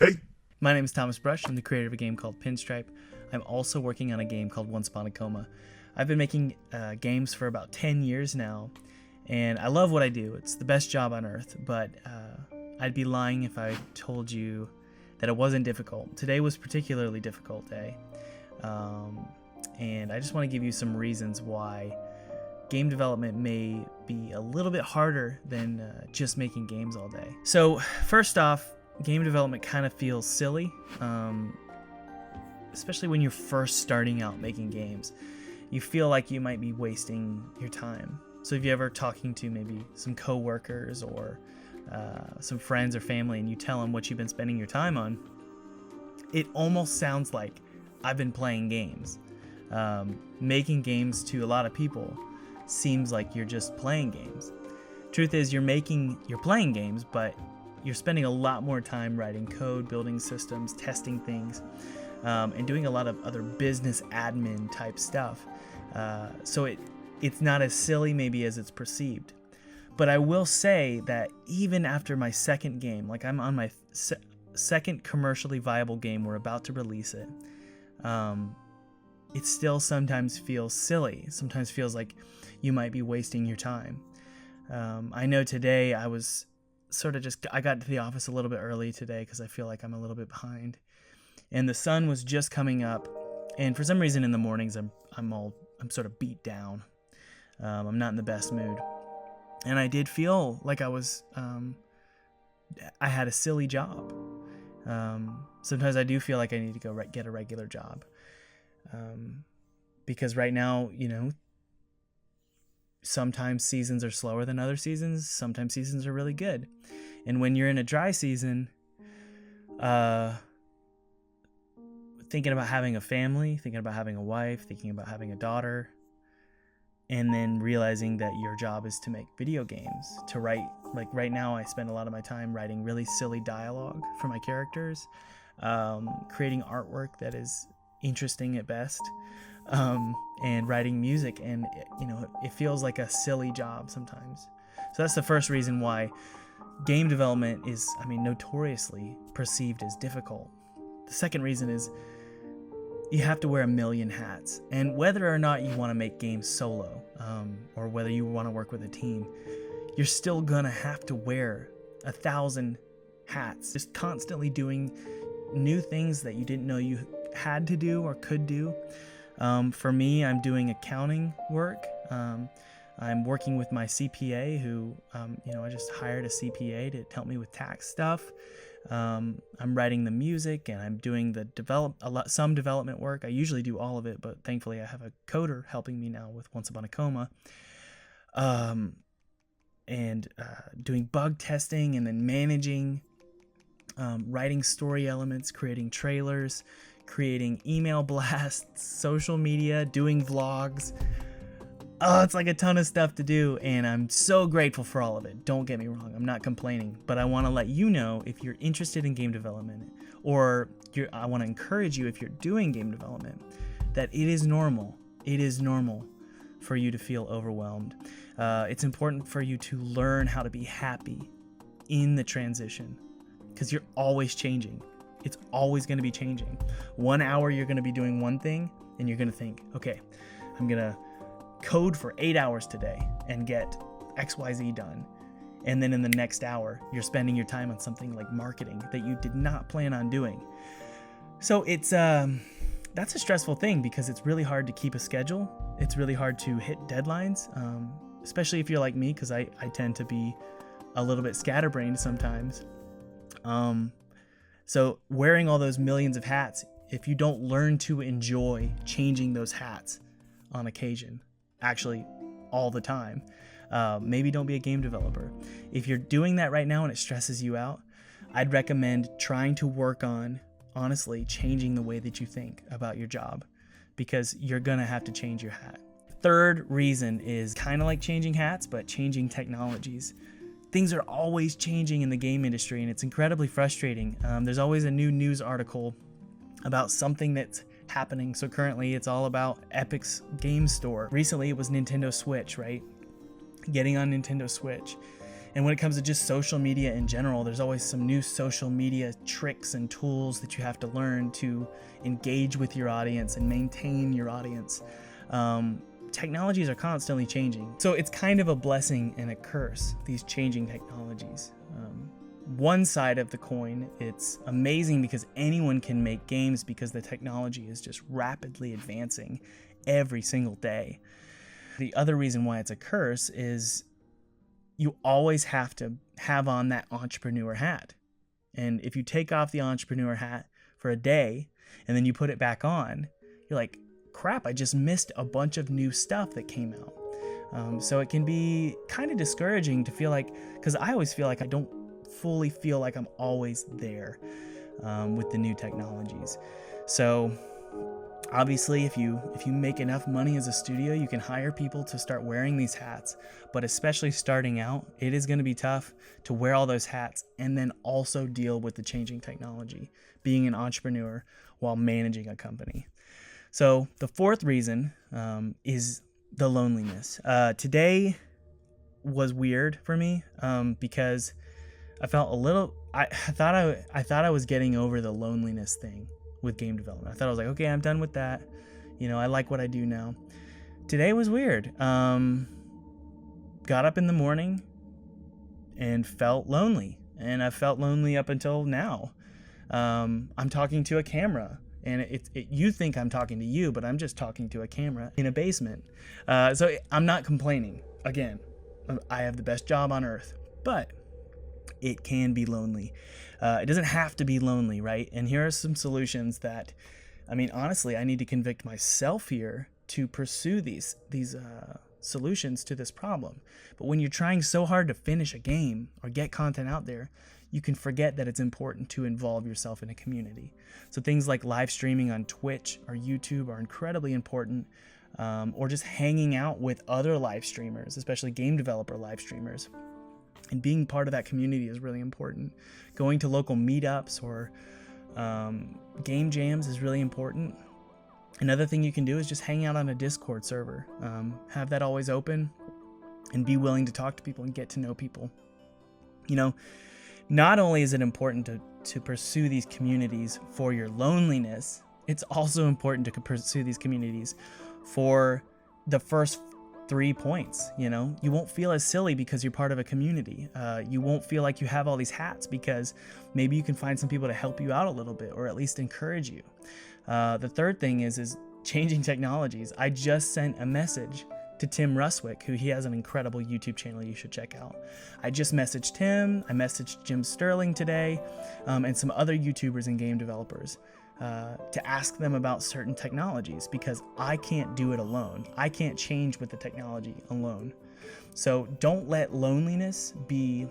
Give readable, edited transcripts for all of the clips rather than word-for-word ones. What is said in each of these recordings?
Hey! My name is Thomas Brush. I'm the creator of a game called Pinstripe. I'm also working on a game called Once Upon a Coma. I've been making games for about 10 years now, and I love what I do. It's the best job on earth, but I'd be lying if I told you that it wasn't difficult. Today was a particularly difficult day, and I just want to give you some reasons why game development may be a little bit harder than just making games all day. So first off, game development kind of feels silly, especially when you're first starting out making games. You feel like you might be wasting your time. So if you're ever talking to maybe some coworkers or some friends or family and you tell them what you've been spending your time on, it almost sounds like I've been playing games. Making games to a lot of people seems like you're just playing games. Truth is, you're playing games, but you're spending a lot more time writing code, building systems, testing things, and doing a lot of other business admin type stuff. So it's not as silly maybe as it's perceived. But I will say that even after my second game, like I'm on my second commercially viable game, we're about to release it, it still sometimes feels silly. Sometimes feels like you might be wasting your time. I know today I was I got to the office a little bit early today because I feel like I'm a little bit behind. And the sun was just coming up, and for some reason in the mornings I'm sort of beat down. I'm not in the best mood, and I did feel like I had a silly job. Sometimes I do feel like I need to go get a regular job, because right now, sometimes seasons are slower than other seasons. Sometimes seasons are really good, and when you're in a dry season, thinking about having a family, thinking about having a wife, thinking about having a daughter, and then realizing that your job is to make video games, to write. Like right now, I spend a lot of my time writing really silly dialogue for my characters, creating artwork that is interesting at best, and writing music. And, it feels like a silly job sometimes. So that's the first reason why game development is, notoriously perceived as difficult. The second reason is you have to wear a million hats. And whether or not you want to make games solo, or whether you want to work with a team, you're still going to have to wear 1,000 hats, just constantly doing new things that you didn't know you had to do or could do. For me, I'm doing accounting work. I'm working with my CPA who, I just hired a CPA to help me with tax stuff. I'm writing the music, and I'm doing some development work. I usually do all of it, but thankfully I have a coder helping me now with Once Upon a Coma. And doing bug testing, and then managing, writing story elements, creating trailers, creating email blasts, social media, doing vlogs. Oh, it's like a ton of stuff to do, and I'm so grateful for all of it. Don't get me wrong, I'm not complaining, but I want to let you know, if you're interested in game development, or I want to encourage you, if you're doing game development, that it is normal. It is normal for you to feel overwhelmed. It's important for you to learn how to be happy in the transition, because you're always changing. It's always going to be changing. 1 hour you're going to be doing one thing, and you're going to think, okay, I'm going to code for 8 hours today and get XYZ done. And then in the next hour, you're spending your time on something like marketing that you did not plan on doing. So it's that's a stressful thing, because it's really hard to keep a schedule. It's really hard to hit deadlines, especially if you're like me, because I tend to be a little bit scatterbrained sometimes. So wearing all those millions of hats, if you don't learn to enjoy changing those hats on occasion, actually all the time, maybe don't be a game developer. If you're doing that right now and it stresses you out, I'd recommend trying to work on, honestly, changing the way that you think about your job, because you're gonna have to change your hat. Third reason is kind of like changing hats, but changing technologies. Things are always changing in the game industry, and it's incredibly frustrating. There's always a new news article about something that's happening. So currently it's all about Epic's game store. Recently it was Nintendo Switch, right? Getting on Nintendo Switch. And when it comes to just social media in general, there's always some new social media tricks and tools that you have to learn to engage with your audience and maintain your audience. Technologies are constantly changing. So it's kind of a blessing and a curse, these changing technologies. One side of the coin, it's amazing because anyone can make games because the technology is just rapidly advancing every single day. The other reason why it's a curse is you always have to have on that entrepreneur hat. And if you take off the entrepreneur hat for a day and then you put it back on, you're like, crap, I just missed a bunch of new stuff that came out. So it can be kind of discouraging to feel like, because I always feel like I don't fully feel like I'm always there with the new technologies. So obviously, if you make enough money as a studio, you can hire people to start wearing these hats. But especially starting out, it is going to be tough to wear all those hats and then also deal with the changing technology, being an entrepreneur while managing a company. So the fourth reason is the loneliness. Today was weird for me because I felt a little. I thought I was getting over the loneliness thing with game development. I thought I was like, okay, I'm done with that. I like what I do now. Today was weird. Got up in the morning and felt lonely, and I felt lonely up until now. I'm talking to a camera. And you think I'm talking to you, but I'm just talking to a camera in a basement. So I'm not complaining. Again, I have the best job on earth, but it can be lonely. It doesn't have to be lonely, right? And here are some solutions that, honestly, I need to convict myself here to pursue these solutions to this problem. But when you're trying so hard to finish a game or get content out there, you can forget that it's important to involve yourself in a community. So things like live streaming on Twitch or YouTube are incredibly important, or just hanging out with other live streamers, especially game developer live streamers. And being part of that community is really important. Going to local meetups or game jams is really important. Another thing you can do is just hang out on a Discord server. Have that always open and be willing to talk to people and get to know people. Not only is it important to pursue these communities for your loneliness, it's also important to pursue these communities for the first 3 points. You won't feel as silly because you're part of a community. You won't feel like you have all these hats because maybe you can find some people to help you out a little bit or at least encourage you. The third thing is changing technologies. I just sent a message to Tim Ruswick, who he has an incredible YouTube channel you should check out. I just messaged him, I messaged Jim Sterling today, and some other YouTubers and game developers to ask them about certain technologies because I can't do it alone. I can't change with the technology alone. So don't let loneliness be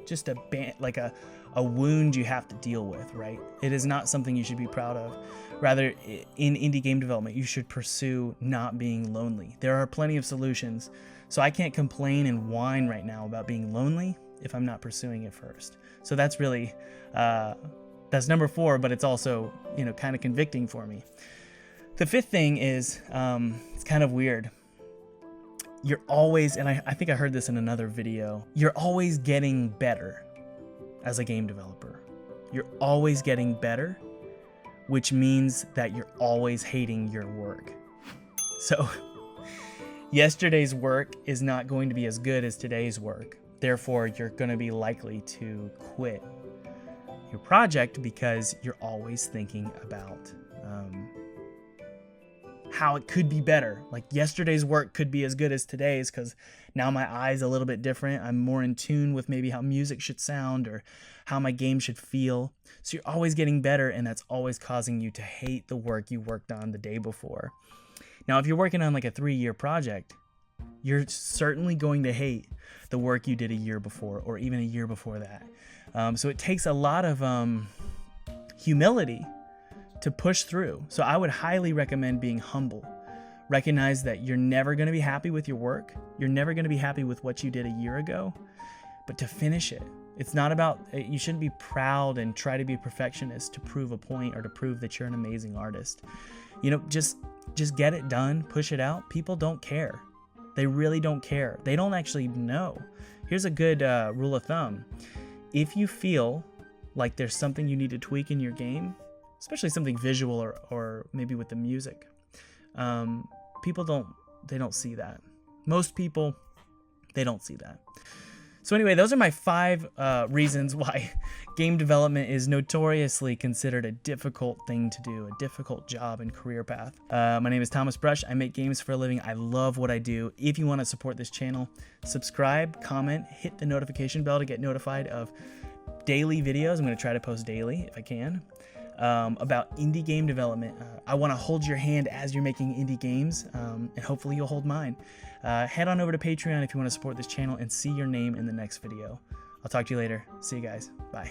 just a wound you have to deal with, right? It is not something you should be proud of. Rather, in indie game development, you should pursue not being lonely. There are plenty of solutions. So I can't complain and whine right now about being lonely if I'm not pursuing it first. So that's really, that's number 4, but it's also, kind of convicting for me. The fifth thing is, it's kind of weird. You're always, and I think I heard this in another video, you're always getting better as a game developer. You're always getting better, which means that you're always hating your work. So yesterday's work is not going to be as good as today's work. Therefore, you're going to be likely to quit your project because you're always thinking about how it could be better. Like yesterday's work could be as good as today's because now my eye's a little bit different. I'm more in tune with maybe how music should sound or how my game should feel. So you're always getting better, and that's always causing you to hate the work you worked on the day before. Now, if you're working on like a 3-year project, you're certainly going to hate the work you did a year before or even a year before that. So it takes a lot of humility to push through. So I would highly recommend being humble. Recognize that you're never going to be happy with your work. You're never going to be happy with what you did a year ago, but to finish it. It's not about, you shouldn't be proud and try to be a perfectionist to prove a point or to prove that you're an amazing artist. Just get it done, push it out. People don't care. They really don't care. They don't actually know. Here's a good rule of thumb. If you feel like there's something you need to tweak in your game, especially something visual or maybe with the music, people don't see that. Most people, they don't see that. So anyway, those are my 5 reasons why game development is notoriously considered a difficult thing to do, a difficult job and career path. My name is Thomas Brush. I make games for a living. I love what I do. If you want to support this channel, subscribe, comment, hit the notification bell to get notified of daily videos. I'm going to try to post daily if I can. About indie game development. I want to hold your hand as you're making indie games, and hopefully you'll hold mine. Head on over to Patreon if you want to support this channel and see your name in the next video. I'll talk to you later. See you guys. Bye.